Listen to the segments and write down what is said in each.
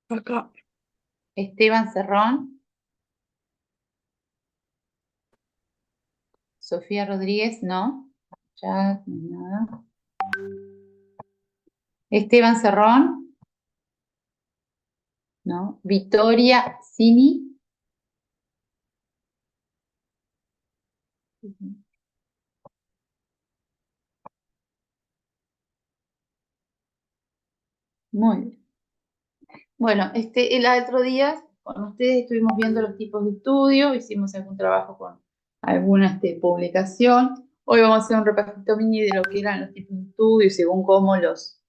Acá. Esteban Cerrón. Sofía Rodríguez, no. Ya, nada. Esteban Cerrón, no. Victoria Cini. Muy bien. Bueno, el otro día con ustedes estuvimos viendo los tipos de estudio, hicimos algún trabajo con alguna publicación. Hoy vamos a hacer un repasito mini de lo que eran los tipos de estudio según cómo los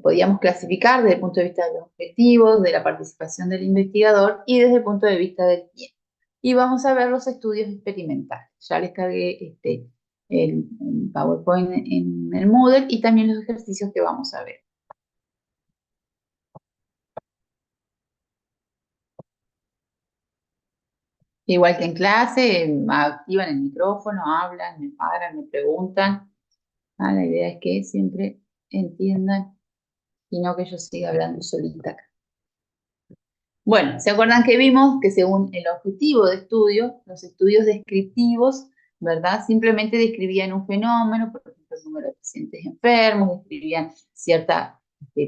podíamos clasificar desde el punto de vista de los objetivos, de la participación del investigador y desde el punto de vista del tiempo. Y vamos a ver los estudios experimentales. Ya les cargué el PowerPoint en el Moodle y también los ejercicios que vamos a ver. Igual que en clase, activan el micrófono, hablan, me paran, me preguntan. La idea es que siempre entiendan y no que yo siga hablando solita acá. Bueno, ¿se acuerdan que vimos que según el objetivo de estudio, los estudios descriptivos, ¿verdad? Simplemente describían un fenómeno, por ejemplo, el número de pacientes enfermos, describían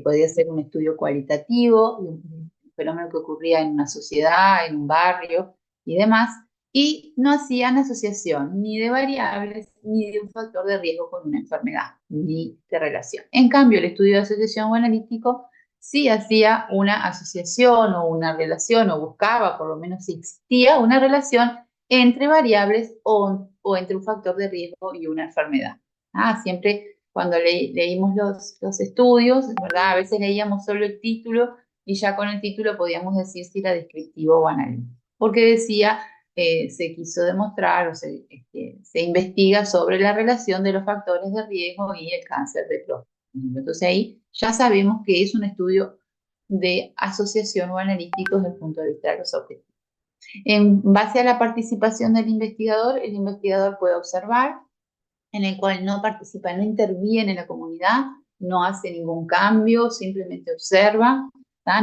podía ser un estudio cualitativo, de un fenómeno que ocurría en una sociedad, en un barrio y demás, y no hacían asociación ni de variables, ni de un factor de riesgo con una enfermedad, ni de relación. En cambio, el estudio de asociación o analítico si hacía una asociación o una relación, o buscaba, por lo menos si existía una relación entre variables o entre un factor de riesgo y una enfermedad. Siempre cuando leímos los estudios, ¿verdad? A veces leíamos solo el título y ya con el título podíamos decir si era descriptivo o analítico. Porque decía, se quiso demostrar o se investiga sobre la relación de los factores de riesgo y el cáncer de próstata. Entonces ahí ya sabemos que es un estudio de asociación o analítico desde el punto de vista de los objetivos. En base a la participación del investigador, el investigador puede observar, en el cual no participa, no interviene en la comunidad, no hace ningún cambio, simplemente observa,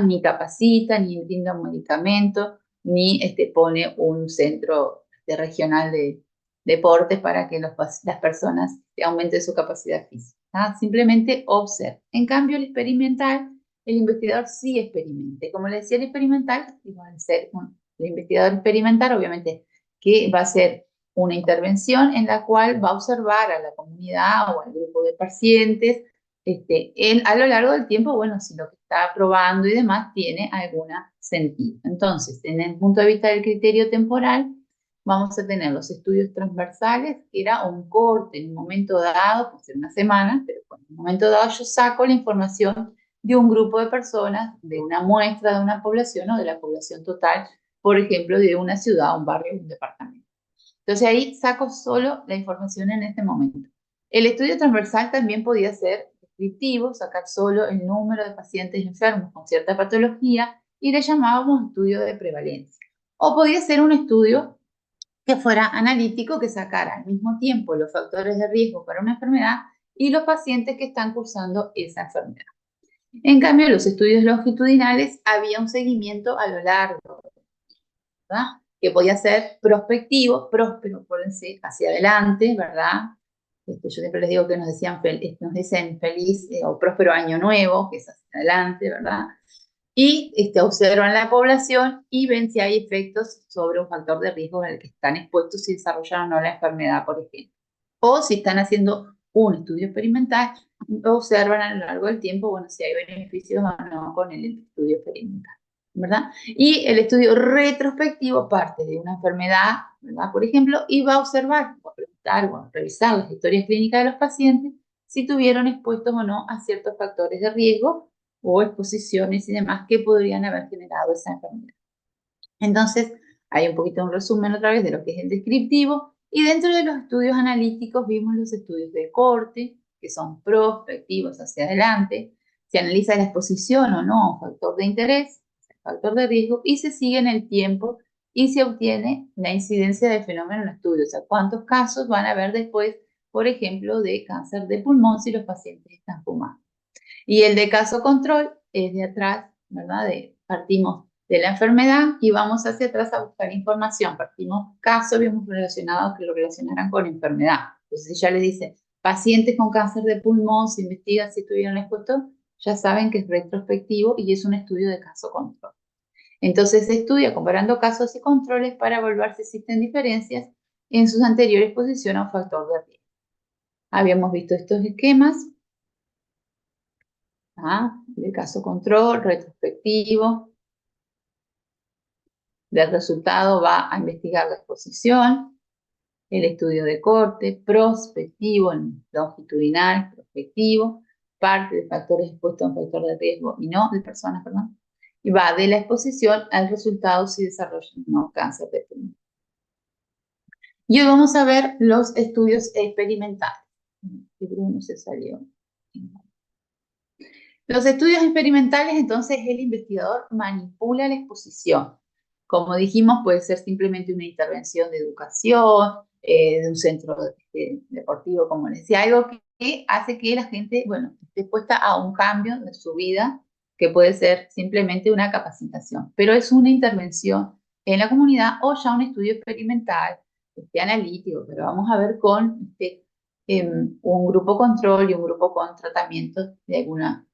ni capacita, ni brinda un medicamento, ni pone un centro regional de deportes para que las personas aumenten su capacidad física. Simplemente observa. En cambio, el experimental, el investigador sí experimenta. Como le decía, el experimental, igual ser el investigador experimental, obviamente, que va a ser una intervención en la cual va a observar a la comunidad o al grupo de pacientes a lo largo del tiempo, bueno, si lo que está probando y demás tiene algún sentido. Entonces, en el punto de vista del criterio temporal, vamos a tener los estudios transversales, que era un corte en un momento dado, puede ser una semana, pero en un momento dado yo saco la información de un grupo de personas, de una muestra de una población o de la población total, por ejemplo, de una ciudad, un barrio, un departamento. Entonces ahí saco solo la información en este momento. El estudio transversal también podía ser descriptivo, sacar solo el número de pacientes enfermos con cierta patología y le llamábamos estudio de prevalencia. O podía ser un estudio que fuera analítico, que sacara al mismo tiempo los factores de riesgo para una enfermedad y los pacientes que están cursando esa enfermedad. En cambio, los estudios longitudinales había un seguimiento a lo largo, ¿verdad? Que podía ser prospectivo, próspero, pónganse hacia adelante, ¿verdad? Yo siempre les digo que nos dicen feliz o próspero año nuevo, que es hacia adelante, ¿verdad? Y observan la población y ven si hay efectos sobre un factor de riesgo en el que están expuestos si desarrollan o no la enfermedad, por ejemplo. O si están haciendo un estudio experimental, observan a lo largo del tiempo, bueno, si hay beneficios o no con el estudio experimental, ¿verdad? Y el estudio retrospectivo parte de una enfermedad, ¿verdad? Por ejemplo, y va a observar, o a preguntar, o a revisar las historias clínicas de los pacientes si tuvieron expuestos o no a ciertos factores de riesgo o exposiciones y demás que podrían haber generado esa enfermedad. Entonces, hay un poquito un resumen otra vez de lo que es el descriptivo y dentro de los estudios analíticos vimos los estudios de corte, que son prospectivos hacia adelante, se analiza la exposición o no a un factor de interés, factor de riesgo y se sigue en el tiempo y se obtiene la incidencia del fenómeno en el estudio, o sea, cuántos casos van a haber después, por ejemplo, de cáncer de pulmón si los pacientes están fumando. Y el de caso control es de atrás, ¿verdad? Partimos de la enfermedad y vamos hacia atrás a buscar información. Partimos casos, vimos relacionados que lo relacionaran con enfermedad. Entonces, si ya le dice, pacientes con cáncer de pulmón, se investiga si estuvieron expuestos, ya saben que es retrospectivo y es un estudio de caso control. Entonces se estudia comparando casos y controles para evaluar si existen diferencias en sus anteriores posiciones a un factor de riesgo. Habíamos visto estos esquemas, de caso control, retrospectivo. Del resultado va a investigar la exposición, el estudio de corte, prospectivo, longitudinal, prospectivo, parte de factores expuestos a un factor de riesgo y no de personas, perdón. Y va de la exposición al resultado si desarrollan o no cáncer de pulmón. Y hoy vamos a ver los estudios experimentales. Bruno se salió. Los estudios experimentales, entonces, el investigador manipula la exposición. Como dijimos, puede ser simplemente una intervención de educación, de un centro deportivo, como les decía, algo que hace que la gente, bueno, esté expuesta a un cambio de su vida, que puede ser simplemente una capacitación, pero es una intervención en la comunidad o ya un estudio experimental, analítico, pero vamos a ver con un grupo control y un grupo con tratamiento de alguna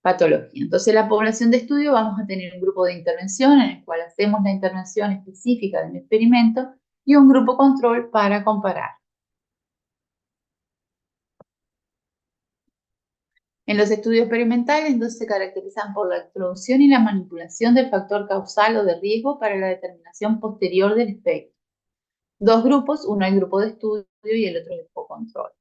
patología. Entonces, la población de estudio vamos a tener un grupo de intervención en el cual hacemos la intervención específica del experimento y un grupo control para comparar. En los estudios experimentales, entonces, se caracterizan por la introducción y la manipulación del factor causal o de riesgo para la determinación posterior del efecto. Dos grupos, uno el grupo de estudio y el otro el grupo control.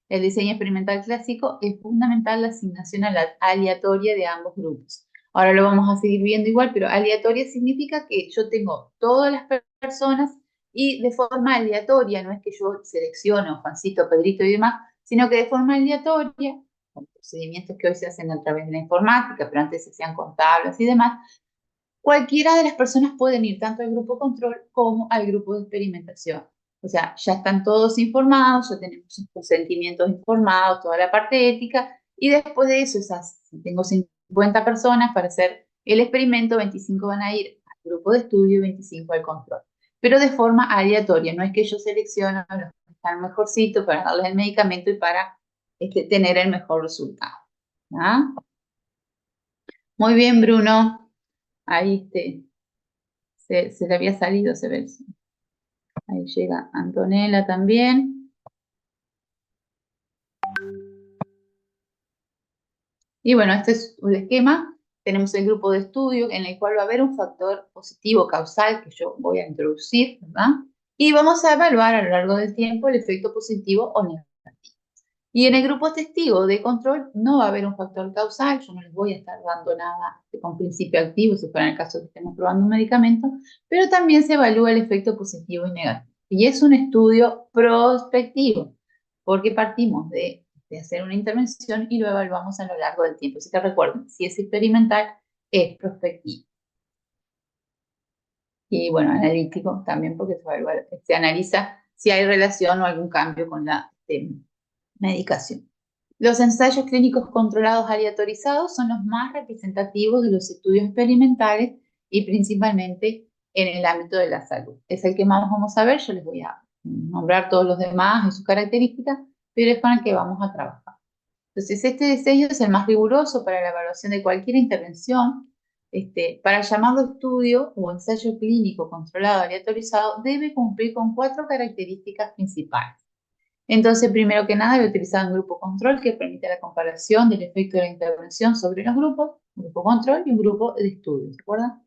El diseño experimental clásico es fundamental la asignación aleatoria de ambos grupos. Ahora lo vamos a seguir viendo igual, pero aleatoria significa que yo tengo todas las personas y de forma aleatoria, no es que yo selecciono Juancito, Pedrito y demás, sino que de forma aleatoria, con procedimientos que hoy se hacen a través de la informática, pero antes se hacían con tablas y demás, cualquiera de las personas pueden ir tanto al grupo control como al grupo de experimentación. O sea, ya están todos informados, ya tenemos sus consentimientos informados, toda la parte ética, y después de eso, si tengo 50 personas para hacer el experimento, 25 van a ir al grupo de estudio y 25 al control. Pero de forma aleatoria, no es que yo selecciono a los que están mejorcitos para darles el medicamento y para tener el mejor resultado. ¿Ah? Muy bien, Bruno. Ahí se le había salido, se ve. Ahí llega Antonella también. Y bueno, este es un esquema. Tenemos el grupo de estudio en el cual va a haber un factor positivo causal que yo voy a introducir, ¿verdad? Y vamos a evaluar a lo largo del tiempo el efecto positivo o negativo. Y en el grupo testigo de control no va a haber un factor causal, yo no les voy a estar dando nada con principio activo, si fuera en el caso de que estemos probando un medicamento, pero también se evalúa el efecto positivo y negativo. Y es un estudio prospectivo, porque partimos de hacer una intervención y lo evaluamos a lo largo del tiempo. Así que recuerden, si es experimental, es prospectivo. Y bueno, analítico también, porque se analiza si hay relación o algún cambio con la medicación. Los ensayos clínicos controlados aleatorizados son los más representativos de los estudios experimentales y principalmente en el ámbito de la salud. Es el que más vamos a ver, yo les voy a nombrar todos los demás y sus características, pero es con el que vamos a trabajar. Entonces, este diseño es el más riguroso para la evaluación de cualquier intervención. Para llamarlo estudio o ensayo clínico controlado aleatorizado, debe cumplir con 4 características principales. Entonces, primero que nada, voy a utilizar un grupo control que permite la comparación del efecto de la intervención sobre los grupos, un grupo control y un grupo de estudio, ¿se acuerdan?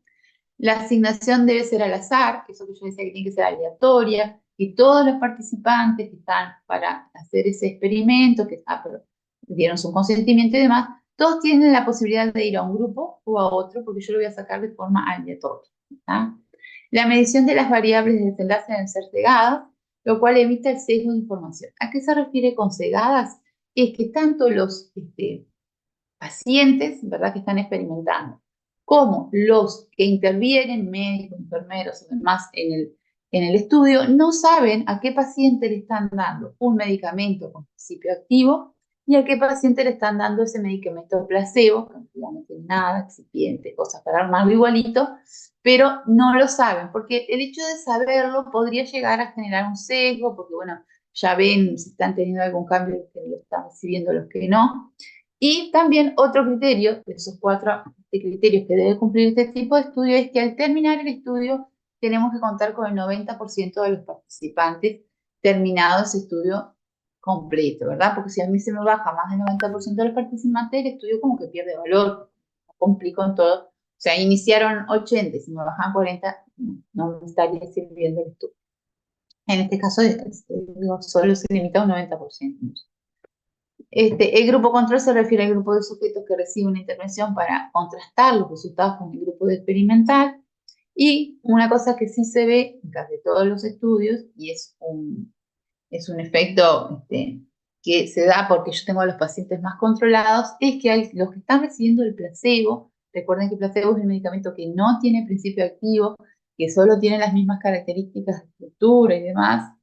La asignación debe ser al azar, eso que yo decía que tiene que ser aleatoria, y todos los participantes que están para hacer ese experimento, que dieron su consentimiento y demás, todos tienen la posibilidad de ir a un grupo o a otro, porque yo lo voy a sacar de forma aleatoria. ¿Tá? La medición de las variables de desenlace deben ser cegadas, lo cual evita el sesgo de información. ¿A qué se refiere con cegadas? Es que tanto los pacientes, ¿verdad?, que están experimentando, como los que intervienen, médicos, enfermeros y demás en el estudio, no saben a qué paciente le están dando un medicamento con principio activo y a qué paciente le están dando ese medicamento placebo, que en realidad no tiene nada, excipiente, cosas para armarlo igualito, pero no lo saben, porque el hecho de saberlo podría llegar a generar un sesgo, porque bueno, ya ven si están teniendo algún cambio, los que lo están recibiendo, los que no. Y también otro criterio, de esos cuatro criterios que debe cumplir este tipo de estudio, es que al terminar el estudio tenemos que contar con el 90% de los participantes terminado ese estudio completo, ¿verdad? Porque si a mí se me baja más del 90% de los participantes, el estudio como que pierde valor, complico en todo. O sea, iniciaron 80 y si me bajan 40, no me estaría sirviendo el estudio. En este caso, solo se limita a un 90%. El grupo control se refiere al grupo de sujetos que recibe una intervención para contrastar los resultados con el grupo de experimental. Y una cosa que sí se ve en casi todos los estudios, y es un efecto que se da porque yo tengo a los pacientes más controlados, es que los que están recibiendo el placebo, recuerden que el placebo es el medicamento que no tiene principio activo, que solo tiene las mismas características de estructura y demás.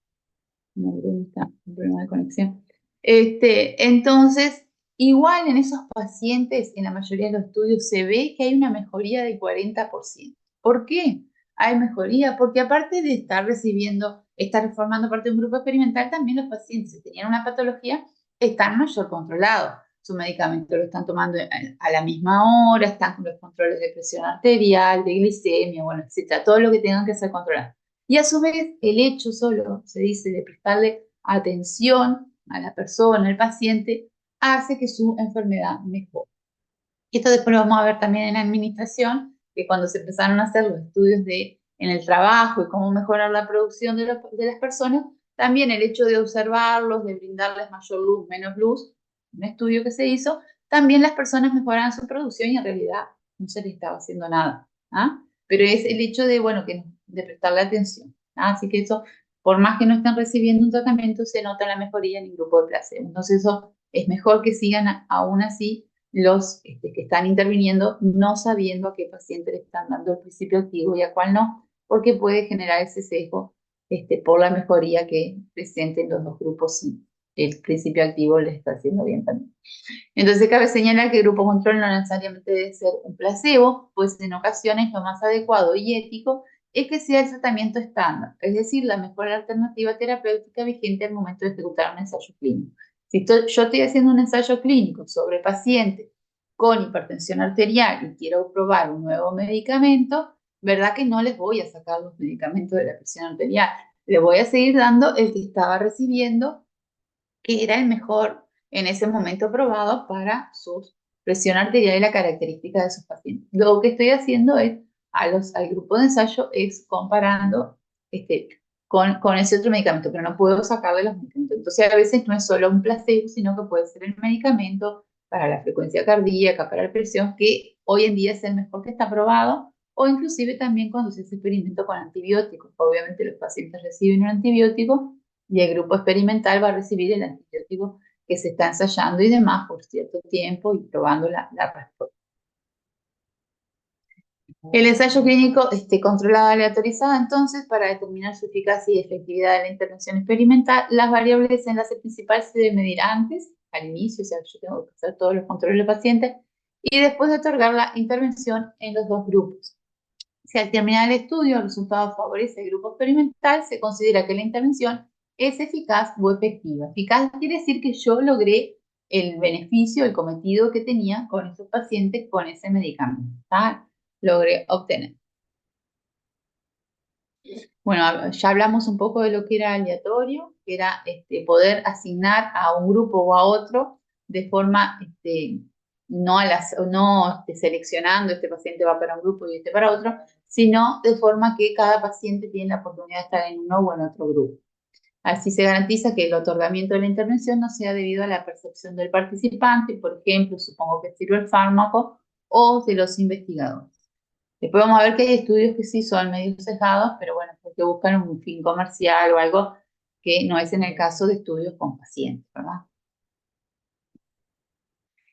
Un problema de conexión. Entonces, igual en esos pacientes, en la mayoría de los estudios, se ve que hay una mejoría del 40%. ¿Por qué hay mejoría? Porque aparte de estar formando parte de un grupo experimental, también los pacientes, si tenían una patología, están mayor controlados. Su medicamento lo están tomando a la misma hora, están con los controles de presión arterial, de glicemia, bueno, etcétera, todo lo que tengan que ser controlado. Y a su vez, el hecho solo, se dice, de prestarle atención a la persona, al paciente, hace que su enfermedad mejore. Y esto después lo vamos a ver también en la administración, que cuando se empezaron a hacer los estudios en el trabajo y cómo mejorar la producción de las personas, también el hecho de observarlos, de brindarles mayor luz, menos luz, un estudio que se hizo, también las personas mejoraban su producción y en realidad no se les estaba haciendo nada. ¿Ah? Pero es el hecho de, bueno, de prestarle atención. ¿Ah? Así que eso, por más que no estén recibiendo un tratamiento, se nota la mejoría en el grupo de placebo. Entonces eso es mejor que sigan aún así los que están interviniendo no sabiendo a qué paciente le están dando el principio activo y a cuál no, porque puede generar ese sesgo por la mejoría que presenten los dos grupos si el principio activo les está haciendo bien también. Entonces cabe señalar que el grupo control no necesariamente debe ser un placebo, pues en ocasiones lo más adecuado y ético es que sea el tratamiento estándar, es decir, la mejor alternativa terapéutica vigente al momento de ejecutar un ensayo clínico. Si yo estoy haciendo un ensayo clínico sobre pacientes con hipertensión arterial y quiero probar un nuevo medicamento, ¿verdad que no les voy a sacar los medicamentos de la presión arterial? Le voy a seguir dando el que estaba recibiendo, que era el mejor en ese momento probado para su presión arterial y la característica de sus pacientes. Lo que estoy haciendo es, al grupo de ensayo, es comparando con ese otro medicamento, pero no puedo sacarle los medicamentos. Entonces, a veces no es solo un placebo, sino que puede ser el medicamento para la frecuencia cardíaca, para la presión, que hoy en día es el mejor que está probado, o inclusive también cuando se hace experimento con antibióticos. Obviamente los pacientes reciben un antibiótico y el grupo experimental va a recibir el antibiótico que se está ensayando y demás por cierto tiempo y probando la respuesta. El ensayo clínico controlado aleatorizado, entonces, para determinar su eficacia y efectividad de la intervención experimental, las variables enlace principal se deben medir antes, al inicio, o sea, yo tengo que hacer todos los controles del paciente, y después de otorgar la intervención en los dos grupos. Si al terminar el estudio el resultado favorece el grupo experimental, se considera que la intervención es eficaz o efectiva. Eficaz quiere decir que yo logré el beneficio, el cometido que tenía con esos pacientes con ese medicamento. ¿Tá? Logré obtener. Bueno, ya hablamos un poco de lo que era aleatorio, que era poder asignar a un grupo o a otro de forma no seleccionando este paciente va para un grupo y este para otro, sino de forma que cada paciente tiene la oportunidad de estar en uno o en otro grupo. Así se garantiza que el otorgamiento de la intervención no sea debido a la percepción del participante, por ejemplo, supongo que sirve el fármaco, o de los investigadores. Después vamos a ver que hay estudios que sí son medio sesgados, pero bueno, porque buscan un fin comercial o algo que no es en el caso de estudios con pacientes, ¿verdad?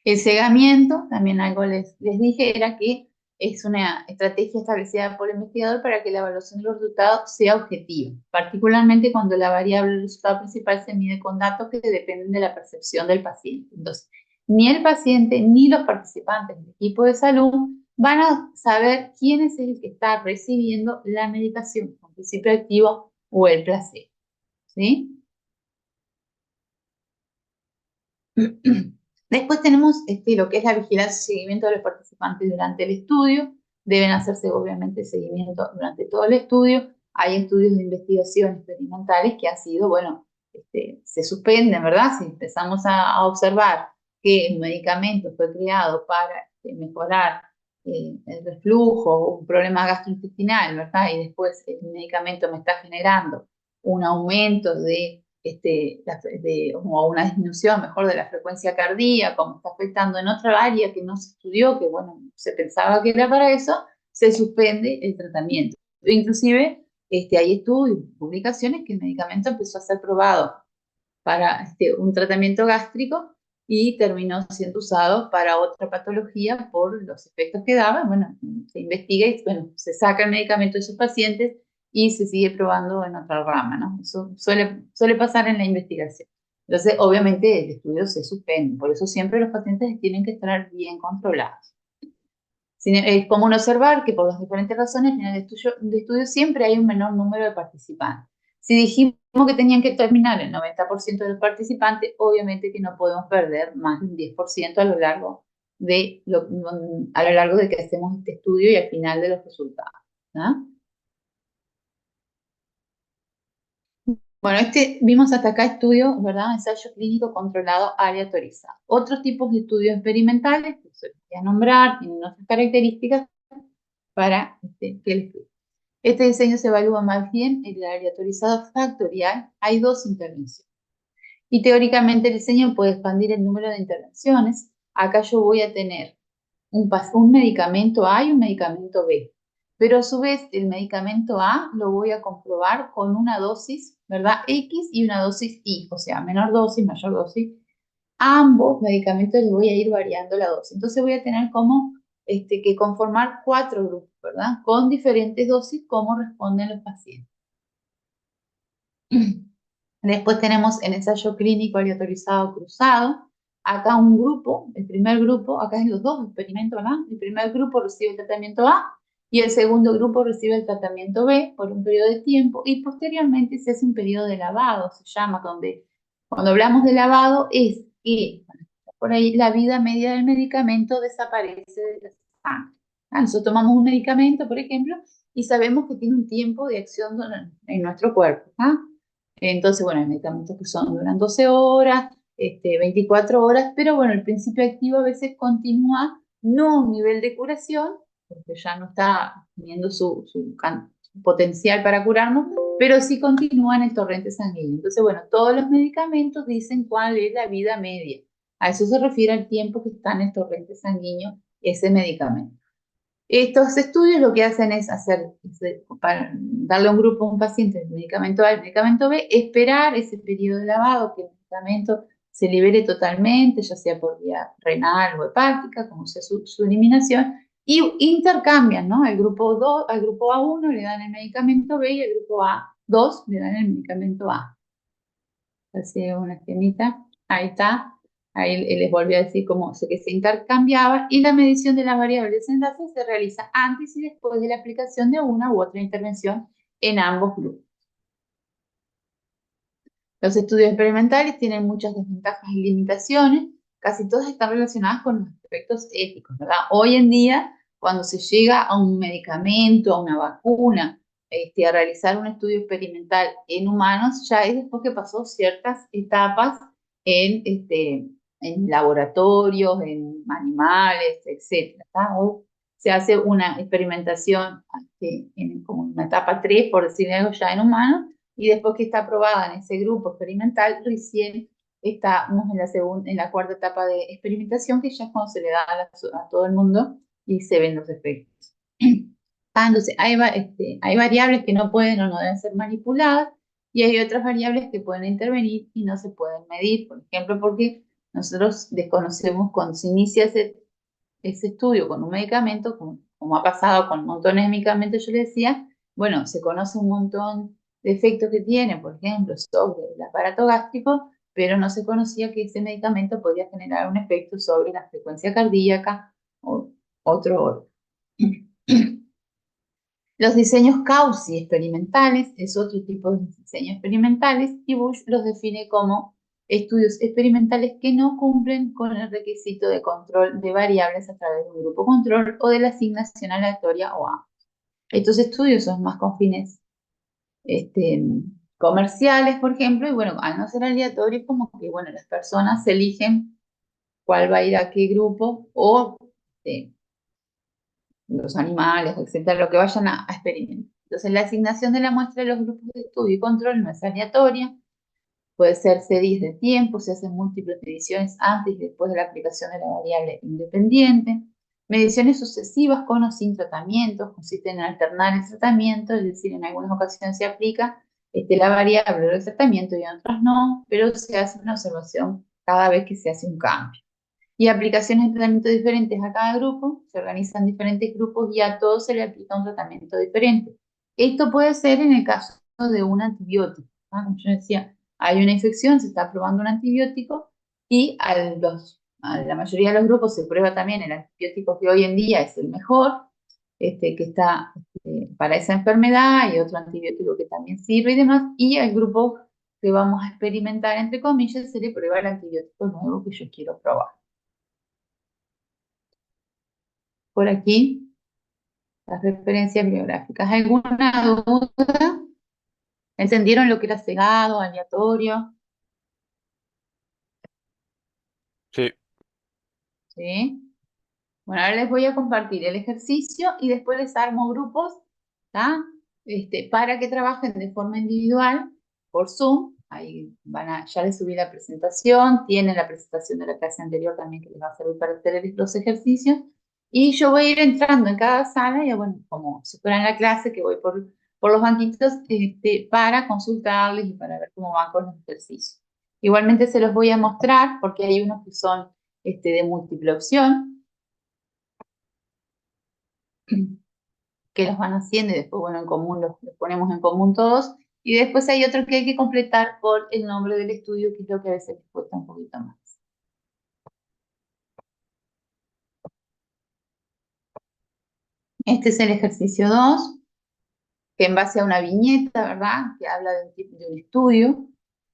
El cegamiento, también algo les dije, era que es una estrategia establecida por el investigador para que la evaluación de los resultados sea objetiva, particularmente cuando la variable del resultado principal se mide con datos que dependen de la percepción del paciente. Entonces, ni el paciente ni los participantes del equipo de salud van a saber quién es el que está recibiendo la medicación, el principio activo o el placebo, ¿sí? Después tenemos lo que es la vigilancia y seguimiento de los participantes durante el estudio. Deben hacerse obviamente seguimiento durante todo el estudio. Hay estudios de investigación experimentales que han sido, bueno, se suspenden, ¿verdad? Si empezamos a observar que el medicamento fue creado para mejorar el reflujo o un problema gastrointestinal, ¿verdad? Y después el medicamento me está generando un aumento o una disminución mejor de la frecuencia cardíaca, como está afectando en otra área que no se estudió, que bueno, se pensaba que era para eso, se suspende el tratamiento. Inclusive hay estudios, publicaciones que el medicamento empezó a ser probado para un tratamiento gástrico y terminó siendo usado para otra patología por los efectos que daba. Bueno, se investiga y bueno, se saca el medicamento de esos pacientes y se sigue probando en otra rama, ¿no? Eso suele pasar en la investigación. Entonces, obviamente, el estudio se suspende, por eso siempre los pacientes tienen que estar bien controlados. Es común observar que por las diferentes razones, al final de estudio siempre hay un menor número de participantes. Si dijimos que tenían que terminar el 90% de los participantes, obviamente que no podemos perder más de un 10% a lo largo de que hacemos este estudio y al final de los resultados, ¿no? Bueno, vimos hasta acá estudios, ¿verdad? Ensayo clínico controlado aleatorizado. Otros tipos de estudios experimentales, que se voy a nombrar, tienen otras características para que el estudio. Este diseño se evalúa más bien en el aleatorizado factorial. Hay dos intervenciones. Y teóricamente el diseño puede expandir el número de intervenciones. Acá yo voy a tener un medicamento A y un medicamento B. Pero a su vez el medicamento A lo voy a comprobar con una dosis, ¿verdad? X y una dosis Y, o sea, menor dosis, mayor dosis. A ambos medicamentos les voy a ir variando la dosis. Entonces voy a tener como que conformar 4 grupos, ¿verdad? Con diferentes dosis, cómo responden los pacientes. Después tenemos el ensayo clínico aleatorizado cruzado. Acá un grupo, el primer grupo, acá en los dos experimentos, ¿verdad? El primer grupo recibe el tratamiento A y el segundo grupo recibe el tratamiento B por un periodo de tiempo y posteriormente se hace un periodo de lavado, se llama, donde cuando hablamos de lavado es que por ahí la vida media del medicamento desaparece de la sangre. Nosotros tomamos un medicamento, por ejemplo, y sabemos que tiene un tiempo de acción en nuestro cuerpo. Entonces, bueno, hay medicamentos que duran 12 horas, 24 horas, pero bueno, el principio activo a veces continúa, no a un nivel de curación, porque ya no está teniendo su potencial para curarnos, pero sí continúa en el torrente sanguíneo. Entonces, bueno, todos los medicamentos dicen cuál es la vida media. A eso se refiere al tiempo que está en el torrente sanguíneo ese medicamento. Estos estudios lo que hacen es para darle a un grupo a un paciente el medicamento A y el medicamento B, esperar ese periodo de lavado, que el medicamento se libere totalmente, ya sea por vía renal o hepática, como sea su eliminación, y intercambian, ¿no? Al grupo A1 le dan el medicamento B y al grupo A2 le dan el medicamento A. Así una esquemita, ahí está. Ahí les volví a decir cómo que se intercambiaba y la medición de las variables de enlace se realiza antes y después de la aplicación de una u otra intervención en ambos grupos. Los estudios experimentales tienen muchas desventajas y limitaciones, casi todas están relacionadas con los aspectos éticos, ¿verdad? Hoy en día, cuando se llega a un medicamento, a una vacuna, a realizar un estudio experimental en humanos, ya es después que pasó ciertas etapas en laboratorios, en animales, etc. Hoy se hace una experimentación como una etapa 3, por decirlo algo, ya en humanos, y después que está aprobada en ese grupo experimental, recién estamos en la cuarta etapa de experimentación, que ya es cuando se le da a todo el mundo y se ven los efectos. Entonces, hay variables que no pueden o no deben ser manipuladas y hay otras variables que pueden intervenir y no se pueden medir, por ejemplo, porque nosotros desconocemos cuando se inicia ese estudio con un medicamento, como ha pasado con montones de medicamentos, yo le decía, bueno, se conoce un montón de efectos que tiene, por ejemplo, sobre el aparato gástrico, pero no se conocía que ese medicamento podía generar un efecto sobre la frecuencia cardíaca o otro órgano. Los diseños Cauchy experimentales es otro tipo de diseños experimentales y Bush los define como estudios experimentales que no cumplen con el requisito de control de variables a través de un grupo control o de la asignación aleatoria o ambos. Estos estudios son más con fines comerciales, por ejemplo, y bueno, al no ser aleatorios, como que bueno, las personas eligen cuál va a ir a qué grupo o los animales, etcétera, lo que vayan a experimentar. Entonces, la asignación de la muestra de los grupos de estudio y control no es aleatoria, puede ser series de tiempo, se hacen múltiples mediciones antes y después de la aplicación de la variable independiente. Mediciones sucesivas con o sin tratamientos, consisten en alternar el tratamiento, es decir, en algunas ocasiones se aplica la variable del tratamiento y en otras no, pero se hace una observación cada vez que se hace un cambio. Y aplicaciones de tratamiento diferentes a cada grupo, se organizan diferentes grupos y a todos se le aplica un tratamiento diferente. Esto puede ser en el caso de un antibiótico. Como yo decía, hay una infección, se está probando un antibiótico y a la mayoría de los grupos se prueba también el antibiótico que hoy en día es el mejor, que está para esa enfermedad y otro antibiótico que también sirve y demás. Y al grupo que vamos a experimentar, entre comillas, se le prueba el antibiótico nuevo que yo quiero probar. Por aquí, las referencias bibliográficas. ¿Alguna duda? ¿Entendieron lo que era cegado, aleatorio? Sí, ¿Sí? Bueno, ahora les voy a compartir el ejercicio y después les armo grupos, ¿tá? Para que trabajen de forma individual por Zoom. Ahí ya les subí la presentación, tienen la presentación de la clase anterior también que les va a servir para hacer los ejercicios. Y yo voy a ir entrando en cada sala, y bueno, como si fuera en la clase, que voy por los banquitos, para consultarles y para ver cómo van con los ejercicios. Igualmente se los voy a mostrar porque hay unos que son de múltiple opción, que los van haciendo y después, bueno, en común los ponemos en común todos. Y después hay otro que hay que completar por el nombre del estudio, que es lo que a veces les cuesta un poquito más. Este es el ejercicio 2, que en base a una viñeta, ¿verdad?, que habla de un estudio,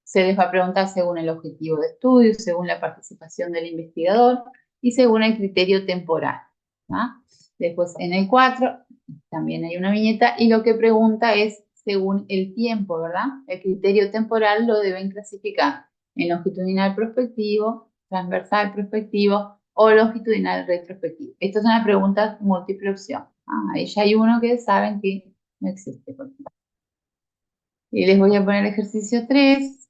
se les va a preguntar según el objetivo de estudio, según la participación del investigador y según el criterio temporal, ¿verdad? Después, en el 4, también hay una viñeta y lo que pregunta es según el tiempo, ¿verdad? El criterio temporal lo deben clasificar en longitudinal prospectivo, transversal prospectivo o longitudinal retrospectivo. Estas son las preguntas múltiple opción. Ahí ya hay uno que saben que no existe. Y les voy a poner el ejercicio 3.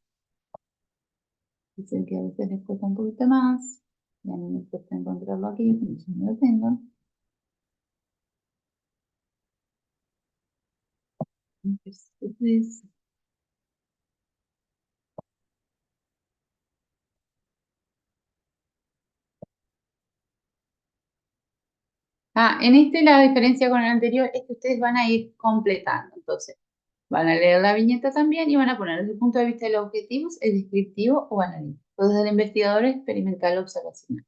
Dicen que a veces les cuesta un poquito más. Ya no me cuesta encontrarlo aquí, pero yo no lo tengo. Ejercicio 3. En la diferencia con el anterior es que ustedes van a ir completando. Entonces, van a leer la viñeta también y van a poner desde el punto de vista de los objetivos, el descriptivo o analítico. Entonces, el investigador experimental observacional.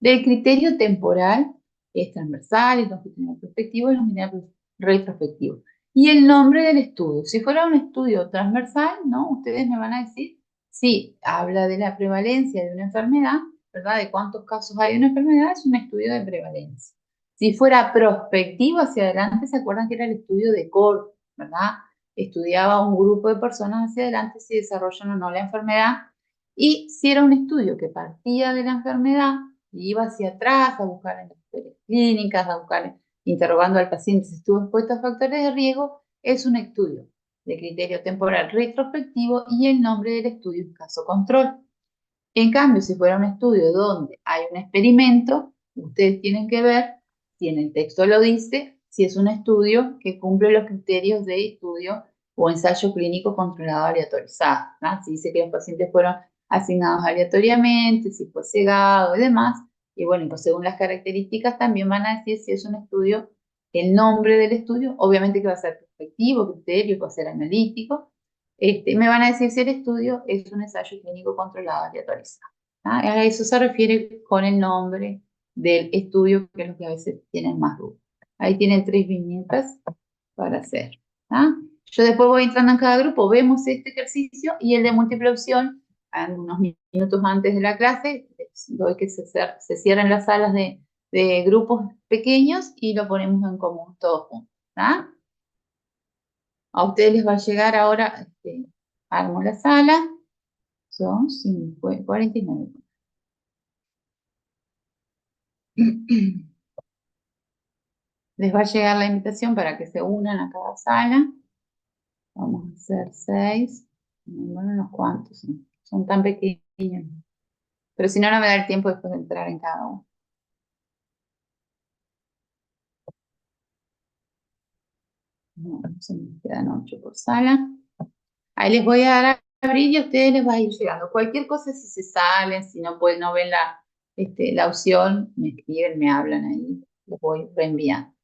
Del criterio temporal es transversal, es longitudinal prospectivo y longitudinal retrospectivo. Y el nombre del estudio. Si fuera un estudio transversal, ¿no? Ustedes me van a decir, sí, habla de la prevalencia de una enfermedad, ¿verdad? De cuántos casos hay de una enfermedad, es un estudio de prevalencia. Si fuera prospectivo hacia adelante, ¿se acuerdan que era el estudio de Corp, ¿verdad? Estudiaba un grupo de personas hacia adelante si desarrollan o no la enfermedad. Y si era un estudio que partía de la enfermedad y iba hacia atrás a buscar en las historias clínicas, a buscar interrogando al paciente si estuvo expuesto a factores de riesgo, es un estudio de criterio temporal retrospectivo y el nombre del estudio es caso control. En cambio, si fuera un estudio donde hay un experimento, ustedes tienen que ver si en el texto lo dice, si es un estudio que cumple los criterios de estudio o ensayo clínico controlado aleatorizado, ¿no? Si dice que los pacientes fueron asignados aleatoriamente, si fue cegado y demás. Y bueno, pues según las características también van a decir si es un estudio el nombre del estudio, obviamente que va a ser prospectivo, criterio, que va a ser analítico. Me van a decir si el estudio es un ensayo clínico controlado aleatorizado. ¿Ah? A eso se refiere con el nombre del estudio, que es lo que a veces tienen más dudas. Ahí tienen 3 viñetas para hacer. ¿Ah? Yo después voy entrando en cada grupo, vemos este ejercicio y el de múltiple opción, unos minutos antes de la clase, doy que se cierren las salas de grupos pequeños y lo ponemos en común todos juntos. ¿Ah? A ustedes les va a llegar ahora, armo la sala, son 49. Les va a llegar la invitación para que se unan a cada sala. Vamos a hacer 6. Bueno, unos cuantos, son tan pequeños. Pero si no, no me da el tiempo después de entrar en cada uno. No, se me quedan 8 por sala. Ahí les voy a dar a abrir y a ustedes les va a ir llegando. Cualquier cosa, si se salen, si no pueden, no ven la opción, me escriben, me hablan ahí, les voy reenviando.